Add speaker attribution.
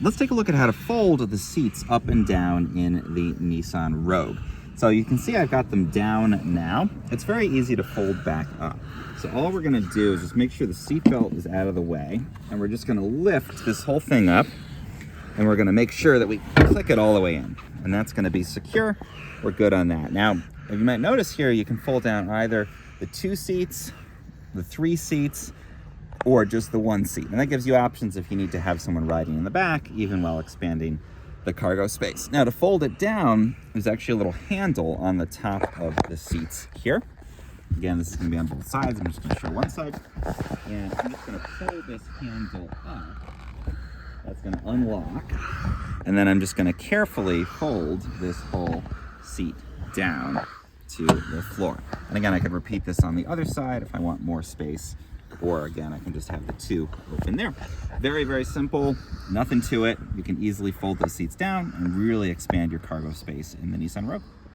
Speaker 1: let's take a look at how to fold the seats up and down in the Nissan Rogue. So you can see I've got them down now. It's very easy to fold back up. So all we're gonna do is just make sure the seat belt is out of the way, and we're just gonna lift this whole thing up, and we're gonna make sure that we click it all the way in. And that's gonna be secure. We're good on that. Now, you might notice here, you can fold down either the 2 seats, the 3 seats, or just the 1 seat. And that gives you options if you need to have someone riding in the back, even while expanding the cargo space. Now, to fold it down, there's actually a little handle on the top of the seats here. Again, this is gonna be on both sides. I'm just gonna show one side. And I'm just gonna pull this handle up. That's gonna unlock. And then I'm just gonna carefully fold this whole seat down to the floor. And again, I can repeat this on the other side if I want more space, or again, I can just have the 2 open there. Very, very simple, nothing to it. You can easily fold those seats down and really expand your cargo space in the Nissan Rogue.